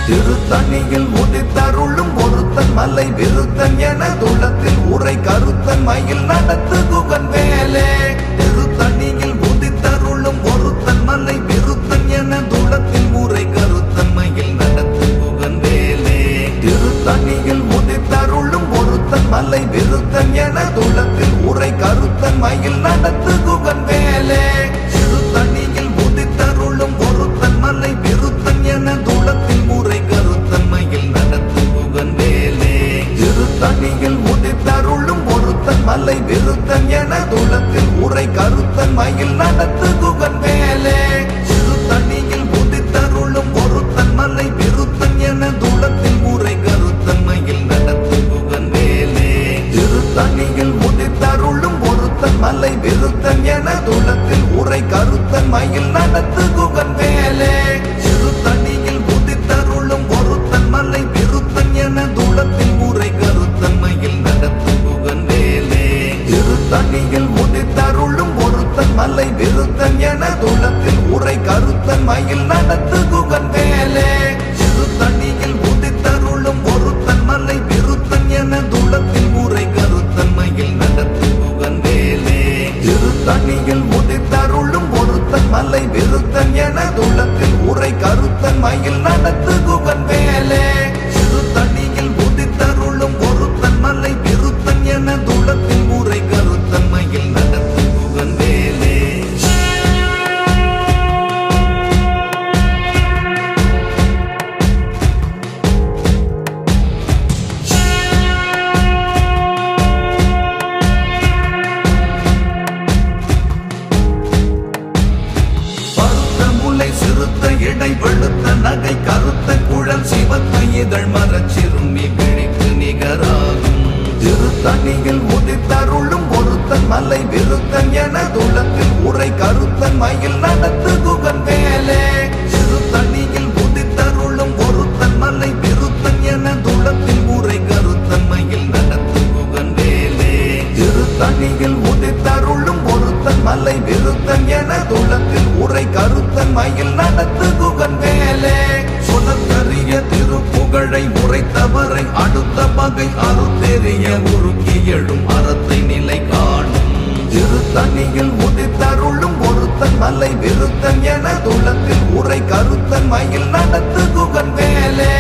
திருத்தணியில் உதித்தருளும் ஒருத்தன் மலை விருத்தன் என துளத்தில் உரை கருத்தன் மயில் நடத்து குகன் வேலே. திருத்தணியில் உதித்தருளும் ஒருத்தன் மலை விருத்தன் என துளத்தில் உரை கருத்தன் மயில் நடத்து குகன் வேலே. திருத்தணியில் உதித்தருளும் ஒருத்தன் மலை விருத்தன் என துளத்தில் உரை கருத்தன் மயில் நடத்து குகன் வேலே. திருத்தணியில் உதித்தருளும் ஒருத்தன் மலை விருத்தன் என துளத்தில் உரை கருத்தன் மயில் நடத்து குகன் வேலே. திருத்தணியில் உதித்தருளும் ஒருத்தன் மலை விருத்தன் என துளத்தில் உரை கருத்தன் மயில் நடத்து குகன் வேலே. திருத்தணியில் உதித்தருளும் ஒருத்தன் மலை விருத்தன் என துளத்தில் உரை கருத்தன் மயில் நடத்து குகன் வேலே. திருத்தணியில் உதித்தருளும் ஒருத்தன் மலை விருத்தன் என துளத்தில் உரை கருத்தன் மயில் நடத்து குகன் வேலே. திருத்தணியில் உதித்தருளும் ஒருத்தன் மலை விருத்தன் என துளத்தில் உரை கருத்தன் மயில் நடத்து குகன் வேலே. திருத்தணியில் உதித்தருளும் ஒருத்தன் மலை விருத்தன் என துளத்தில் உரை கருத்தன் மயில் நடத்து குகன் வேலே. திருத்தணியில் உதித்தருளும் ஒருத்தன் மலை விருத்தன் என துளத்தில் உரை கருத்தன் மயில் நடத்து குகன் வேலே. திருத்தணியில் உதித்தருளும் ஒருத்தன் மலை விருத்தன் என துளத்தில் உரை கருத்தன் மயில் நடத்து குகன் வேலே. திருத்தணியில் உதித்தருளும் ஒருத்தன் மலை விருத்தன் என துளத்தில் உரை கருத்தன் மயில் நடத்து குகன் வேலே. சிறுத்த இடை வெளுத்த நகை கருத்த குழல் சிவத்த இதழ் மரச்சிறுமி விழிக்கு நிகராகும். திருத்தணியில் உதித்தருளும் ஒருத்தன் மலை விருத்தன் என துளத்தில் உரை கருத்தன் மயில் நடத்து குகன் வேலே. திருத்தணியில் உதித்தருளும் ஒருத்தன் மலை விருத்தன் என துளத்தில் உரை கருத்தன் மயில் நடத்து குகன் வேலே. திருத்தணியில் உதித்தருளும் ஒருத்தன் மலை விருத்தன் என துளத்தில் உரை கருத்தன் மயில் நடத்து குகன் வேலே. சொலக்கரிய திருப்புகழை உரைத்தவரை அடுத்த பகை அறுத்தெறிய உருக்கி எழும் அறத்தை நிலை காணும். திருத்தணியில் உதித்தருளும் ஒருத்தன் மலை விருத்தன் என துளத்தில் உரை கருத்தன் மயில் நடத்து குகன் வேலே.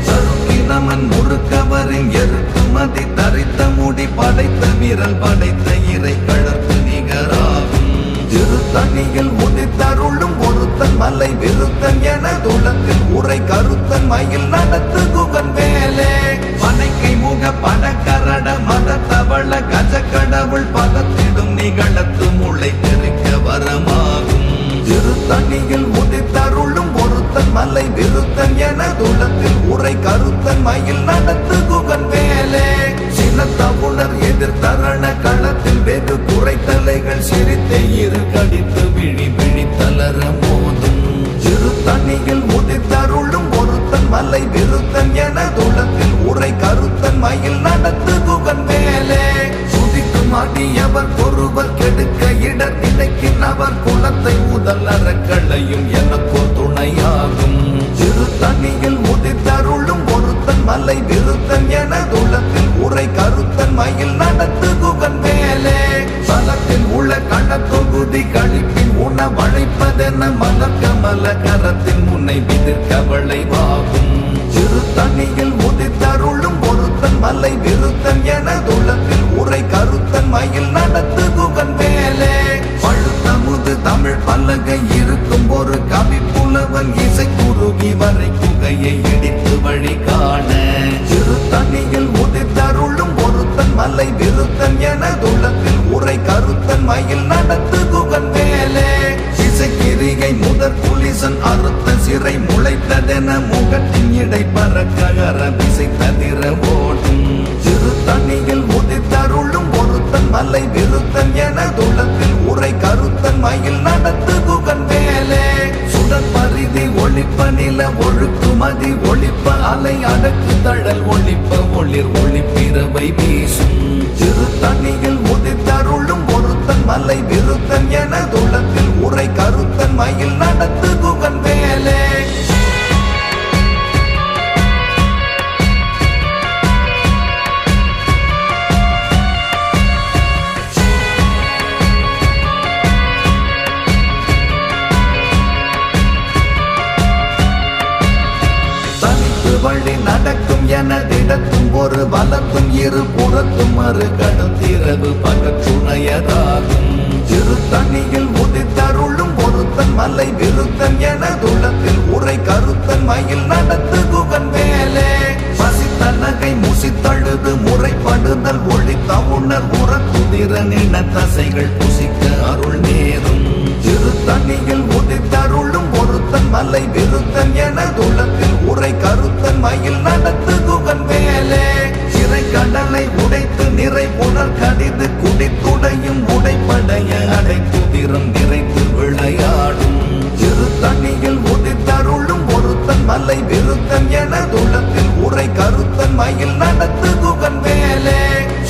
சருக்கிரமன் முறுக்கவரின் எருக்கு மதி தரித்த முடி படைத்த விரல் படைத்த இறை கழற்கு நிகராகும். திருத்தணியில் உதித்தருளும் ஒருத்தன் மலை விருத்தன் என துளத்தில் உரை கருத்தன் மயில் நடத்து குகன் வேலே. பனைக்கை முக படக்கரட மத தவள கஜ கடவுள் பதத்திடும் நிகழத்து முளை தெரிக்க வரமாகும். திருத்தணியில் உதித்தருளும் ஒருத்தன் மலை விருத்தன் என துளத்தில் உரை கருத்தன் மயில் நடத்து குகன் வேலே. சினத்தவுணர் எதிர்த்தரண களத்தில் வெகு குறைத்தலைகள் சிரித்த இரு கடித்து விழி விழி தளர மோதும். திருத்தணியில் உதித்தருளும் ஒருத்தன் மலை விருத்தன் என துளத்தில் உரை கருத்தன் மயில் நடத்து குகன் வேலே. சுதிக்கும் அடியவர் ஒருவர் கெடுக்க இடர் நினைக்கின் அவர் குலத்தை முதல் அறக்களையும் எனக்கு துணையாகும். திருத்தணியில் உதித்தருளும் ஒருத்தன் மலை விருத்தன் என துளத்தில் உரை கருத்தன் மயில் நடத்து குகன் வேலே. தலத்தில் உள்ள கணத்தொகுதி கழிப்பின் உணவழைப்பதென மலர்க்க மல கரத்தின் முனை விதிர்க்க வளைவாகும். திருத்தணியில் உதித்தருளும் ஒருத்தன் மலை விருத்தன் என துளத்தில் உரை கருத்தன் மயில் நடத்து குகன் வேலே. பழுத்தமுது தமிழ் பலகை இருக்கும் ஒரு கவி புலவன் இசை குறுகி வரை குகையை இடித்து வழி காண. திருத்தணியில் உதித்தருளும் ஒருத்தன் மலை விருத்தன் என துளத்தில் உரை கருத்தன் மயில் நடத்து குகன் வேலே. இசைக்கிரிகை முதற் புலிசன் அறுத்த சிறை முளைத்ததென முகத்தின் இடை பறக்ககர விசை ததிர ஓடும். திருத்தணியில் உதித்தருளும் ஒருத்தன் மலை விருத்தன் என துளத்தில் உரை கருத்தன் மயில் நடத்து குகன் வேலே. சுடர் பரிதி ஒளிப்ப நில ஒழுக்குமதி ஒளிப்ப அலை அடக்கு தழல் ஒளிப்ப ஒளிர் ஒளிப்பிறவை வீசும். திருத்தணியில் உதித்தருளும் ஒருத்தன் மலை விருத்தன் என துளத்தில் உரை கருத்தன் மயில் நடத்து குகன் வேலே. வழி நடக்கும் எனதிடத்தும் ஒரு வலத்தும் இரு புறத்தும் மறு கடத்திரவு பகற்றுணையதாகும் திருத்தணியில் உதித்தருளும் ஒருத்தன் மலை விருத்தன் எனதுளத்தில் உரை கருத்தன் மயில் நடத்து குகன் வேலே பசித்தனகை முசித்தழுது முறைப்படுதல் ஒழித்த உணர் உறக்குதிர நின தசைகள் புசிக்க அருள் நேரும் திருத்தணியில் உதித்தருளும் ஒருத்தன் மலை விருத்தன் எனதுளத்தில் உரை கருத்தன் மயில் நடத்து குகன் வேலே சிறை கடலை உடைத்து நிறை புனர் கடிது குடித்துடையும் உடைப்படைய அடைக்குதிரம் நிறைத்து விளையாடும் திருத்தணியில் உதித்தருளும் ஒருத்தன் மலை விருத்தன் எனதுளத்தில் உரை கருத்தன் மயில் நடத்து குகன் வேலே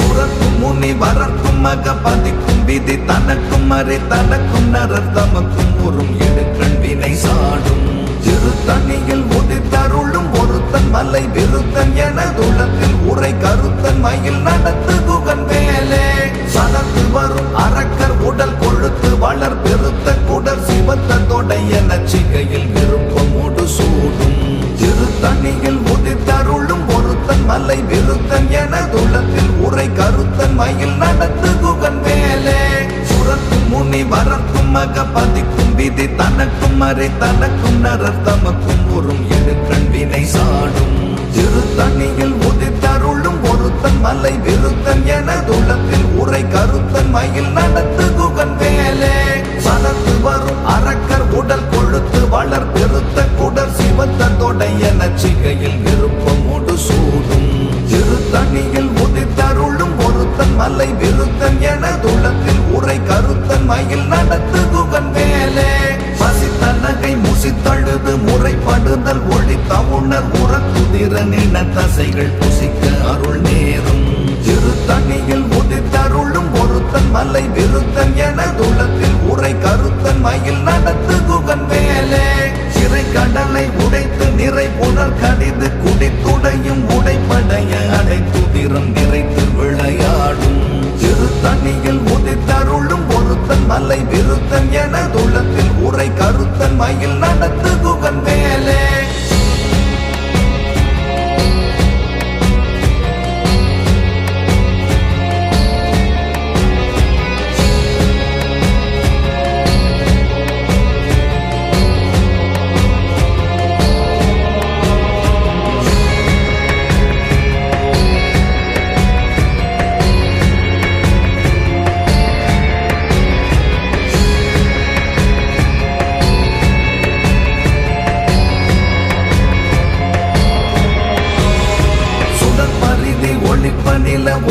சுரக்கும் முனி வரக்கும் மக பதிக்கும் விதி தனக்கும் மறை தனக்கும் நரர் தமக்கும் உறும் எடுக்கண் வினை சாடும் திருத்தணியில் உதித்தருளும் ஒருத்தன் மலை விருத்தன் எனதுளத்தில் உரை கருத்தன் மயில் நடத்து குகன் வேலே சனத்து வரும் அரக்கர் உடல் கொழுத்து வளர் பெருத்த குடர் சிவத்த தொடைய நச்சிகையில் விருப்பமோடு சூடும் திருத்தணியில் உதித்தருளும் ஒருத்தன் மலை விருத்தன் எனதுளத்தில் உரை கருத்தன் மயில் நடத்து குகன் வேலே சுரக்கும் முனி வரக்கும் மக பதிக்கும் விதி தனக்கும் மறை தனக்கும் நரர் தமக்கும் உறும் எடுக்கண் வினை சாடும் திருத்தணியில் உதித்தருளும் ஒருத்தன் மலை விருத்தன் எனதுளத்தில் உரை கருத்தன் மயில் நடத்து குகன் வேலே சனத்து வரும் அரக்கர் உடல் கொழுத்து வளர் பெருத்த குடர் சிவத்த தொடைய நச்சிகையில் விருப்பமோடு சூடும் திருத்தணியில் உதித்தருளும் ஒருத்தன் மலை விருத்தன் எனதுளத்தில் உரை கருத்தன் மயில் நடத்து குகன் வேலே பசித்தனகை முசித்தழுது முறைப்படுதல் ஒழித்த உணர் உறக்குதிர நின தசைகள் புசிக்க அருள் நேரும் திருத்தணியில் உதித்தருளும் ஒருத்தன் மலை விருத்தன் எனதுளத்தில் உரை கருத்தன் மயில் நடத்து குகன் வேலே சிறை கடலை உடைத்து நிறை புனர் கடிது குடித்துடையும் உடைப்படைய அடைக்குதிரம் நிறைத்து விளையாடும் திருத்தணியில் உதித்தருளும் ஒருத்தன் மலை விருத்தன் எனதுளத்தில் உரை கருத்தன் மயில் நடத்து குகன் வேலே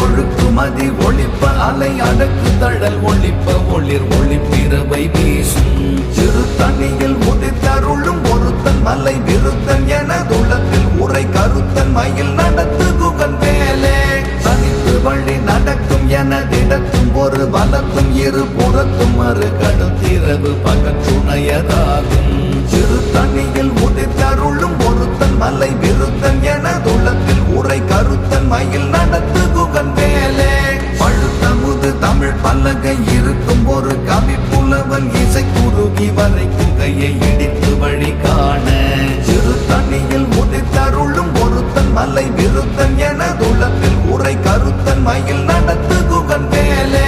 ஒழுக்குமதி ஒளிப்ப அலை அடக்கு தழல் ஒளிப்ப ஒளிர் ஒளிப்பிறவை வீசும் திருத்தணியில் உதித்தருளும் ஒருத்தன் மலை விருத்தன் எனதுளத்தில் உரை கருத்தன் மயில் நடத்து குகன் வேலே தனித்து வழி நடக்கும் எனதிடத்தும் ஒரு வலத்தும் இரு புறத்தும் மறு கடத்திரவு பகற்றுணையதாகும் திருத்தணியில் உதித்தருளும் ஒருத்தன் மலை விருத்தன் எனதுளத்தில் உரை கருத்தன் மயில் நடத்து குகன் வேலே பழுத்தமுது தமிழ் பலகை இருக்கும் ஒரு கவி புலவன் இசை குறுகி வரை குகையை இடித்து வழி காண திருத்தணியில் உதித்தருளும் ஒருத்தன் மலை விருத்தன் எனதுளத்தில் உரை கருத்தன் மயில் நடத்து குகன் வேலே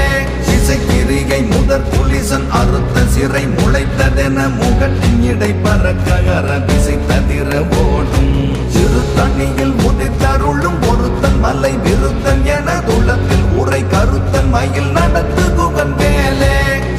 இசைக்கிரிகை முதற் புலிசன் அறுத்த சிறை முளைத்ததென முகட்டின் இடை பறக்ககர திசை ததிர ஓடும் திருத்தணியில் உதித்தருளும் ஒருத்தன் மலை விருத்தன் எனதுளத்தில் உரை கருத்தன் மயில் நடத்து குகன் வேலே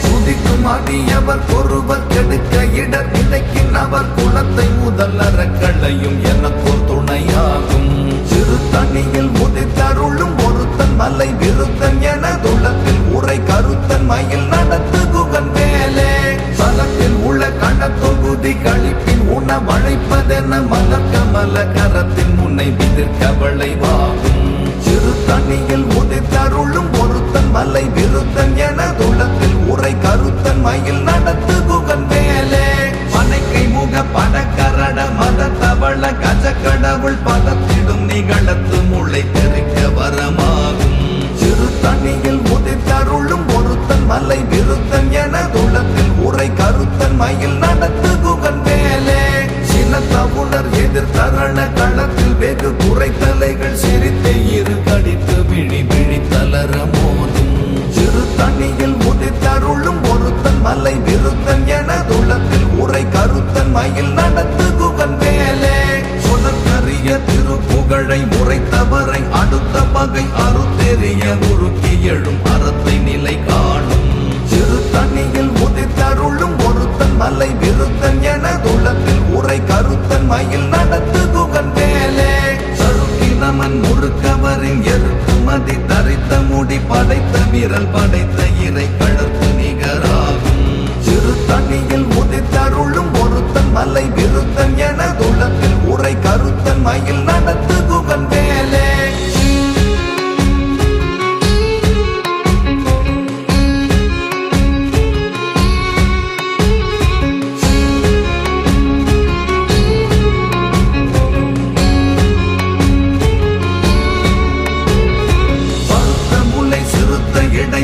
சுதிக்கும் அடியவர் ஒருவர் கெடுக்க இடர் நினைக்கின் அவர் குலத்தை முதல் அறக்களையும் எனக்கோர் துணையாகும் திருத்தணியில் உதித்தருளும் ஒருத்தன் மலை விருத்தன் எனதுளத்தில் உரை கருத்தன் மயில் நடத்து குகன் வேலே தலத்தில் உள்ள கணத்தொகுதி கழிப்பின் உணவழைப்பதென மலர் கமல கரத்தின் முனை விதிர்க்க விளைவாகும் திருத்தணியில் உதித்தருளும் ஒருத்தன் மலை விருத்தன் எனதுளத்தில் உரை கருத்தன் மயில் நடத்து குகன் வேலே பனைக்கை முக படக்கரட மத தவள கஜ கடவுள் பதத்திடும் நிகழத்து முளை பெருக்க வரமாகும் திருத்தணியில் உதித்தருளும் ஒருத்தன் மலை விருத்தன் எனதுளத்தில் உரை கருத்தன் மயில் நடத்து குகன் வேலே சின்ன தவுணர் எதிர் தரண களத்தில் வெகு குறைத்தலைகள் சிரித்தே இரு கடித்து விழி விழி தளர மோதும் சிறு தண்ணியில் உதித்தருளும் ஒருத்தன் மலை விருத்தன் என துளத்தில் உரை கருத்தன் மயில் நடத்து குகன் வேலே சொலக்கரிய திருப்புகழை முறைத்தவரை அடுத்த பகை அறுத்தெறிய உருக்கி எழும் அறத்தை நிலை காணும் சிறு தண்ணியில் உதித்தருளும் ஒருத்தன் மலை விருத்தன் என துளத்தில் உரை கருத்தன் மயில் நடத்து குகன் வேலே சருக்கினமன் முறுக்கவரின் எருக்குமதி தரித்த முடி படைத்த விரல் படைத்த இறை கழற்கு நிகராகும் சிறு தண்ணியில் உதித்தருளும் ஒருத்தன் மலை விருத்தன் என துளத்தில் உரை கருத்தன் மயில் நடத்து குகன் வேலே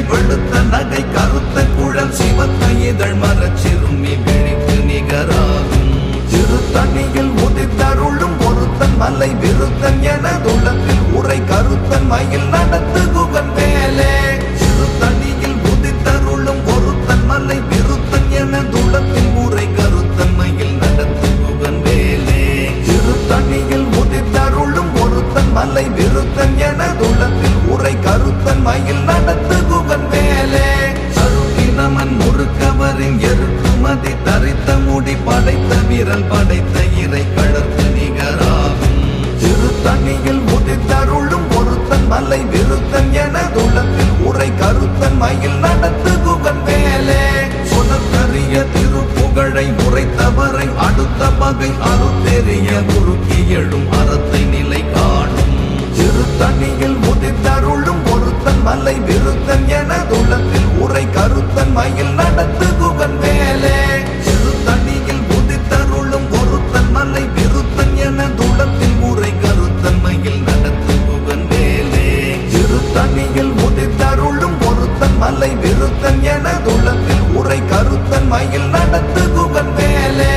வெளுத்த நகை கருத்த குழல் சிவத்த இதழ் மரச்சிறுமி விழிக்கு நிகராகும் சிறு தண்ணியில் உதித்தருளும் ஒருத்தன் மலை விருத்தன் என துளத்தில் உரை கருத்தன் மயில் நடத்து குகன் வேலே சிறு தண்ணியில் உதித்தருளும் ஒருத்தன் மலை விருத்தன் என துளத்தில் உரை கருத்தன் மயில் நடத்து குகன் வேலே சிறு தண்ணியில் உதித்தருளும் ஒருத்தன் மலை விருத்தன் என துளத்தில் உரை கருத்தன் மயில் நடத்து குகன் வேலே சருக்கினமன் முறுக்கவரின் எருக்குமதி தரித்த முடி படைத்த விரல் படைத்த இறை கழற்கு நிகராகும் சிறு தண்ணியில் உதித்தருளும் ஒருத்தன் மலை விருத்தன் என துளத்தில் உரை கருத்தன் மயில் நடத்து குகன் வேலே சொலக்கரிய திருப்புகழை முறைத்தவரை அடுத்த பகை அறுத்தெறிய உருக்கி எழும் அறத்தை நிலை காணும் சிறு தண்ணியில் உதித்தருளும் ஒருத்தன் மலை விருத்தன் என துளத்தில் உரை கருத்தன் மயில் நடத்து குகன் வேலே சிறு தண்ணியில் உதித்தருளும் ஒருத்தன் மலை விருத்தன் என துளத்தில் உரை கருத்தன் மயில் நடத்து குகன் வேலே சிறு தண்ணியில் உதித்தருளும் ஒருத்தன் மலை விருத்தன் என துளத்தில் உரை கருத்தன் மயில் நடத்து குகன் வேலே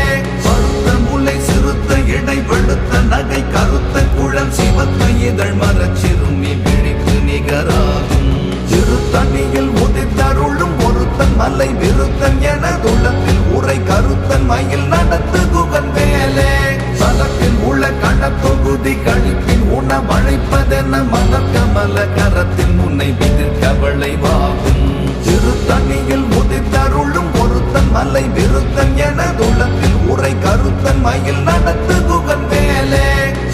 பருத்த முலை சிறுத்த இடை வெளுத்த நகை கருத்த குழல் சிவத்த இதழ் மரச்சிறுமி விழிக்கு நிகராகும் சிறு தண்ணியில் உதித்தருளும் ஒருத்தன் மலை விருத்தன் என துளத்தில் உரை கருத்தன் மயில் நடத்து குகன் வேலே சலத்தில் உள்ள கடத்தொகுதி கழிப்பின் உணவழைப்பதென மலர்க்க மல கரத்தின் முன்னை விதிர்க்க விளைவாகும் சிறு தண்ணியில் உதித்தருளும் ஒருத்தன் மலை விருத்தன் என துளத்தில் உரை கருத்தன் மயில் நடத்து குகன் வேலே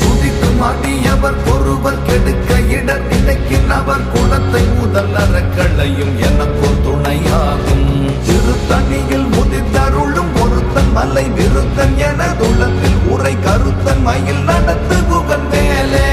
சுதிக்கும் அடியவர் ஒருவர் கெடுக்க இடர் நினைக்கின் அவர் குலத்தை முதல் அறக்களையும் எனக்கு துணையாகும் சிறு தண்ணியில் உதித்தருளும் ஒருத்தன் மலை விருத்தன் என துளத்தில் உரை கருத்தன் மயில் நடத்து குகன் வேலே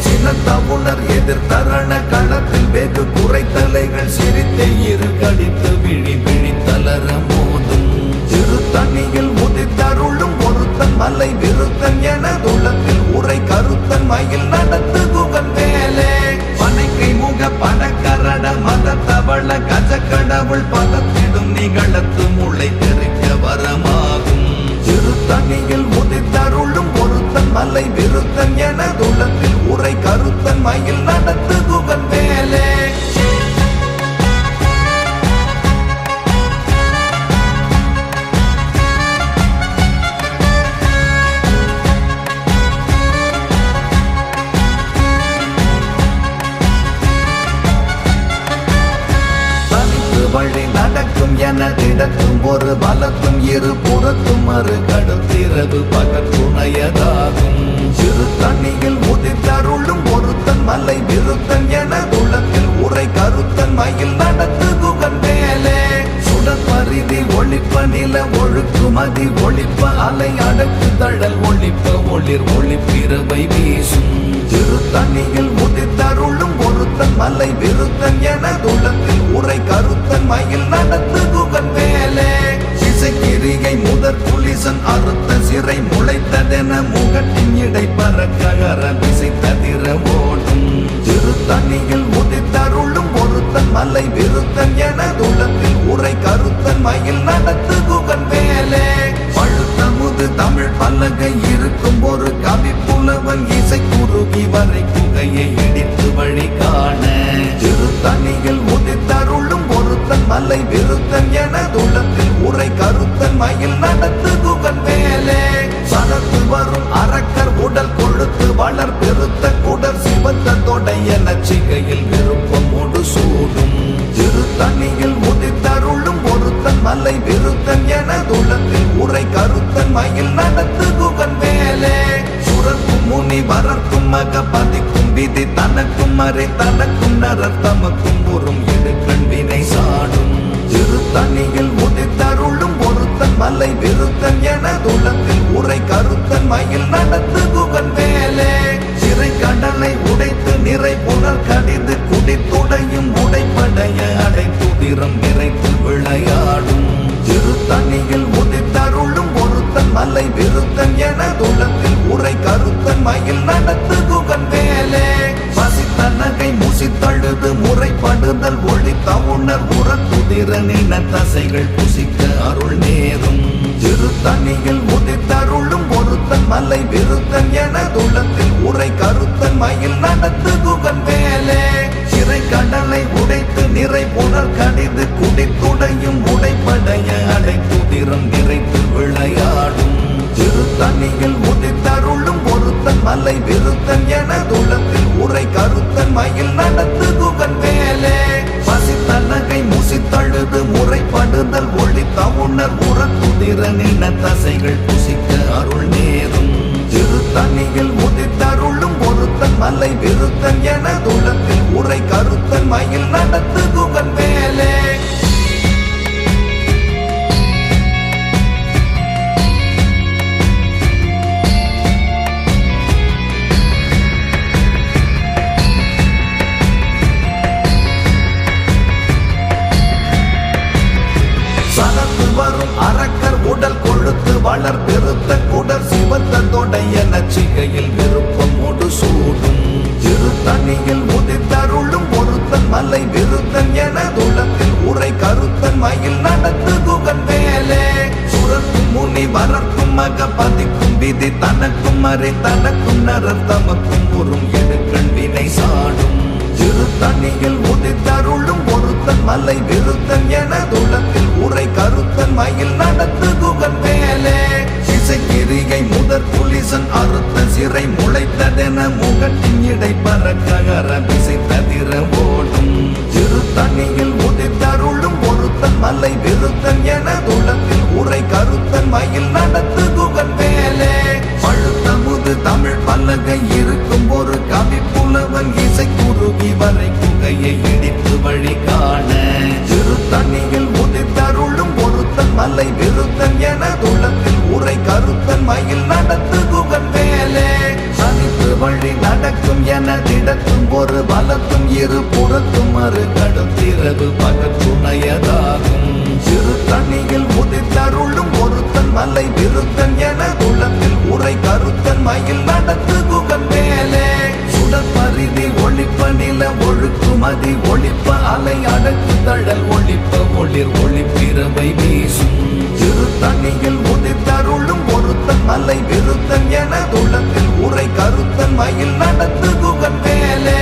சினத்தவுணர் எதிர்த்தரண களத்தில் வெகு குறைத்தலைகள் சிரித்தே இரு கடித்து விழி விழி தளர மோதும் சிறு தண்ணியில் உதித்தருளும் ஒருத்தன் மலை விருத்தன் என துளத்தில் உரை கருத்தன் மயில் நடத்து குகன் வேலே பனைக்கை முக படக்கரட மத தவள கஜ கடவுள் பதத்திடும் நிகழத்து முளை தெரிக்க வரமாகும் சிறு தண்ணியில் உதித்தருளும் ஒருத்தன் மலை விருத்தன் என துளத்தில் உரை கருத்தன் மயில் நடத்து குகன் வேலே வழி நடக்கும் என திடத்தும் ஒரு பலத்தும் இரு புறத்தும் மறு கடுத்திரவு பகத்துணையதாகும் சிறு தண்ணியில் உதித்தருளும் ஒருத்தன் மலை விருத்தன் என துளத்தில் உரை கருத்தன் மயில் நடத்து குகன் வேலே சுடற்பரிதி ஒளிப்ப நில ஒழுக்குமதி ஒளிப்ப அலை அடக்கு தழல் ஒளிப்ப ஒளிர் ஒளிப்பிறவை வீசும் சிறு தண்ணியில் உதித்தருளும் ஒருத்தன் மலை விருத்தன் என துளத்தில் உரை கருத்தன் மயில் நடத்து குகன் வேலே இசைக்கிரிகை முதற் புலிசன் அறுத்த சிறை முளைத்ததென முகட்டின் இடை பறக்ககர விசை ததிர ஓடும் சிறு தண்ணியில் உதித்தருளும் ஒருத்தன் மலை விருத்தன் என துளத்தில் உரை கருத்தன் மயில் நடத்து குகன் வேலே பழுத்த முது தமிழ் பல்லகை இருக்கும் ஒரு கவி புலவன் இசை குரு விருத்தன் என துளத்தில் உரை கருத்தன் மயில் நடத்து குகன் வேலே சரத்து வரும் அரக்கர் உடல் கொழுத்து வளர் பெருத்த குடர் சிவத்த தொடைய நச்சிகையில் விருப்பம் ஒடு சூடும் திருத்தணியில் உதித்தருளும் ஒருத்தன் மலை விருத்தன் என துளத்தில் உரை கருத்தன் மயில் நடத்து குகன் வேலே சுரக்கும் முனி வரர்க்கும் மக பதிக்கும் விதி தனக்கும் மறை தனக்கும் நரர் தமக்கும் உறும் இடுக்கண் வினை சாடும் திருத்தணியில் உதித்தருளும் ஒருத்தன் மலை விருத்தன் என துளத்தில் உரை கருத்தன் மயில் நடத்து குகன் வேலே சிறை கடலை உடைத்து நிறை புனர் கடிது குடித்துடையும் உடைப்படைய அடைத்துதிரம் நிறைத்து விளையாடும் திருத்தணியில் உதித்தருளும் ஒருத்தன் மலை விருத்தன் என துளத்தில் உரை கருத்தன் மயில் நடத்து குகன் வேலே பசித்த நகை முசித்தழுது முறைப்படுதல் ஒளி தவுணர் உறக்குதிர நின தசைகள் புசிக்க அருள் நேரும் திருத்தணியில் உதித்தருளும் ஒருத்தன் மலை விருத்தன் என துளத்தில் உரை கருத்தன் மயில் நடத்து குகன் வேலே சிறை கடலை உடைத்து நிறை புனர் கடிது குடித்துடையும் உடைப்படைய அடைத்துதிரம் நிறைத்து விளையாடும் திருத்தணியில் உதித்தருளும் ஒருத்தன் மலை விருத்தன் என துளத்தில் உரை கருத்தன் மயில் நடத்து குகன் வேலே பசித்த நகை முசித்தழுது முறைப்படுதல் ஒளி தவுணர் உறக்குதிர நின தசைகள் புசிக்க அருள் நேரும் திருத்தணியில் உதித்தருளும் ஒருத்தன் மலை விருத்தன் என துளத்தில் உரை கருத்தன் மயில் நடத்து குகன் வேலே அரக்கர் உடல் கொழுத்து வளர் பெருத்த குடர் சிவத்த தொடைய நச்சிகையில் விருப்பம் ஒடு சூடும் திருத்தணியில் உதித்தருளும் ஒருத்தன் மலை விருத்தன் என துளத்தில் உரை கருத்தன் மயில் நடத்து குகன் வேலே சுரக்கும் முனி வரர்க்கும் மக பதிக்கும் விதி தனக்கும் மறை தனக்கும் நரர் தமக்கும் உறும் எடுக்கண் வினை சாடும் திருத்தணியில் உதித்தருளும் ஒருத்தன் மலை விருத்தன் என துளத்தில் உரை கருத்தன் மயில் நடத்து குகன் வேலே இசைக்கிரிகை முதற் புலிசன் அறுத்த சிறை முளைத்ததென முகத்தின் இடை பறக்ககர விசை ததிர ஓடும் திருத்தணியில் உதித்தருளும் ஒருத்தன் மலை விருத்தன் என துளத்தில் உரை கருத்தன் மயில் நடத்து குகன் வேலே பழுத்தமுது தமிழ் பலகை இருக்கும் ஒரு கவி புலவன் இசை குறுகி வரை குகையை இடித்து வழி காண திருத்தணியில் உதித்தருளும் ஒருத்தன் மலை விருத்தன் என துளத்தில் உரை கருத்தன் மயில் நடத்து குகன் வேலே தனித்து வழி நடக்கும் என திடத்தும் ஒரு வலத்தும் இரு புறத்தும் மறு கடுத்திரவு பகத்துணையதாகும் திருத்தணியில் உதித்தருளும் ஒருத்தன் மலை விருத்தன் என துளத்தில் உரை கருத்தன் மயில் நடத்து குகன் வேலே சுடற்பரிதி ஒளிப்ப நில ஒழுக்குமதி ஒளிப்ப அலை அடக்கு தழல் ஒளிப்ப ஒளிர் ஒளிப்பிறவை வீசும் திருத்தணியில் உதித்தருளும் ஒருத்தன் மலை விருத்தன் என துளத்தில் உரை கருத்தன் மயில் நடத்து குகன் வேலே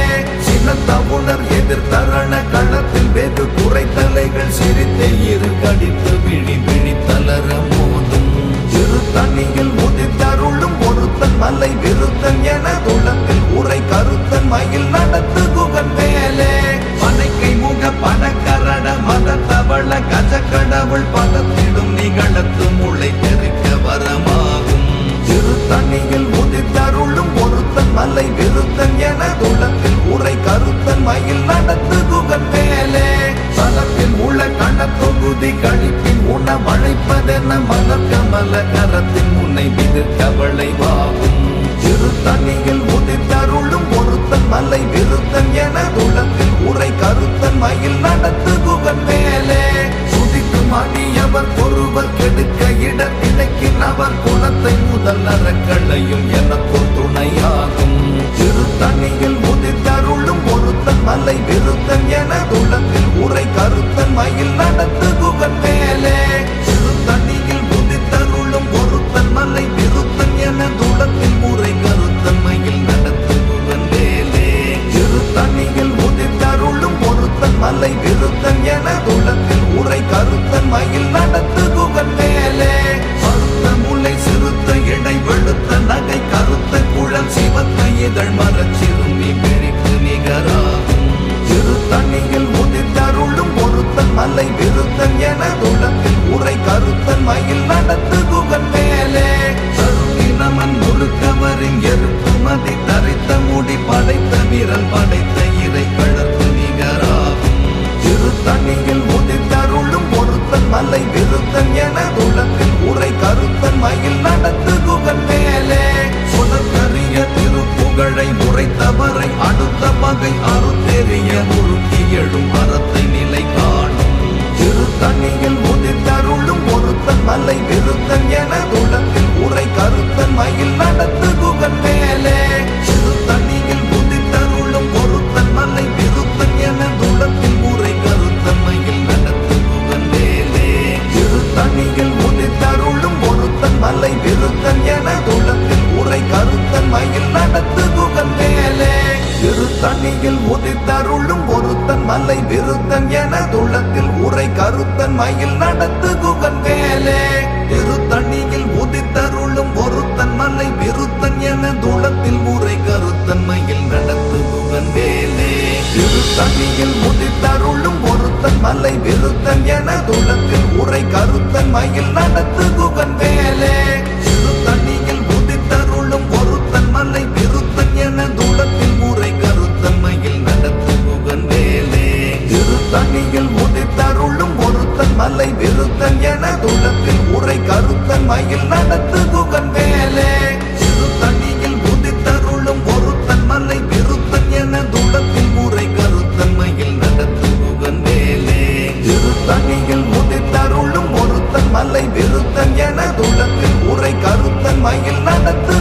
சினத்தவுணர் எதிர் தரண களத்தில் வெகு குறைத்தலைகள் சிரித்தே இரு கடித்து விழி விழி தளர மோதும் திருத்தணியில் உதித்தருளும் ஒருத்தன் மலை விருத்தன் என துளத்தில் உரை கருத்தன் மயில் நடத்து குகன் வேலே பனைக்கை முக பணக்கரட மத தவள கஜ கடவுள் பதத்திடும் நிகழத்து முளை தெரிக்க வரமாகும் திருத்தணியில் உதித்தருளும் ஒருத்தன் மலை விருத்தன் என துளத்தில் உரை கருத்தன் மயில் நடத்து குகன் வேலே தலத்தில் உள்ள கணத்தொகுதி கழிப்பின் உணவழைப்பதென மலர் கமல கரத்தின் முன்னை மிதிர் கவளை வாகும் திருத்தணியில் உதித்தருளும் ஒருத்தன் மலை விருத்தன் என துளத்தில் உரை கருத்தன் மயில் நடத்து குகன் வேலே சுதிக்கும் அடியவர் ஒருவர் கெடுக்க இடத்தினைக்கின் அவர் குலத்தை முதல் அறக்களையும் எனக்கு துணையாகும் திருத்தணியில் உதித்தருளும் ஒருத்தன் மலை விருத்தன் என துளத்தில் உரை கருத்தன் மயில் நடத்து குகன் வேலே திருத்தணியில் உதித்தருளும் ஒருத்தன் மலை விருத்தன் என துளத்தில் உரை கருத்தன் மயில் நடத்து குகன் வேலே திருத்தணியில் உதித்தருளும் ஒருத்தன் மலை விருத்தன் என துளத்தில் உரை விருத்தன் என துளத்தில் உரை கருத்தன் மயில் நடத்து குகன் வேலே திருத்தணியில் உதித்தருளும் ஒருத்தன் மலை விருத்தன் என துளத்தில் உரை கருத்தன் மயில் நடத்து குகன் வேலே திருத்தணியில் உதித்தருளும் ஒருத்தன் மலை விருத்தன் என துளத்தில் உரை கருத்தன் மயில் நடத்து குகன் வேலே திருத்தணியில் உதித்தருளும் ஒருத்தன் மலை விருத்தன் என துளத்தில் உரை கருத்தன் மயில் நடத்து குகன் வேலே திருத்தணியில் உதித்தருளும் ஒருத்தன் மலை விருத்தன் என துளத்தில் உரை கருத்தன் மயில் நடத்து குகன் வேலே திருத்தணியில் உதித்தருளும் ஒருத்தன் மலை விருத்தன் என துளத்தில் உரை கருத்தன் மயில் நடத்து குகன் வேலே திருத்தணியில் உதித்தருளும் ஒருத்தன் மலை விருத்தன் என துளத்தில் உரை கருத்தன் மயில் நடத்து குகன் வேலே திருத்தணியில் உதித்தருளும் ஒருத்தன் மலை விருத்தன் என துளத்தில் உரை கருத்தன் மயில் நடத்து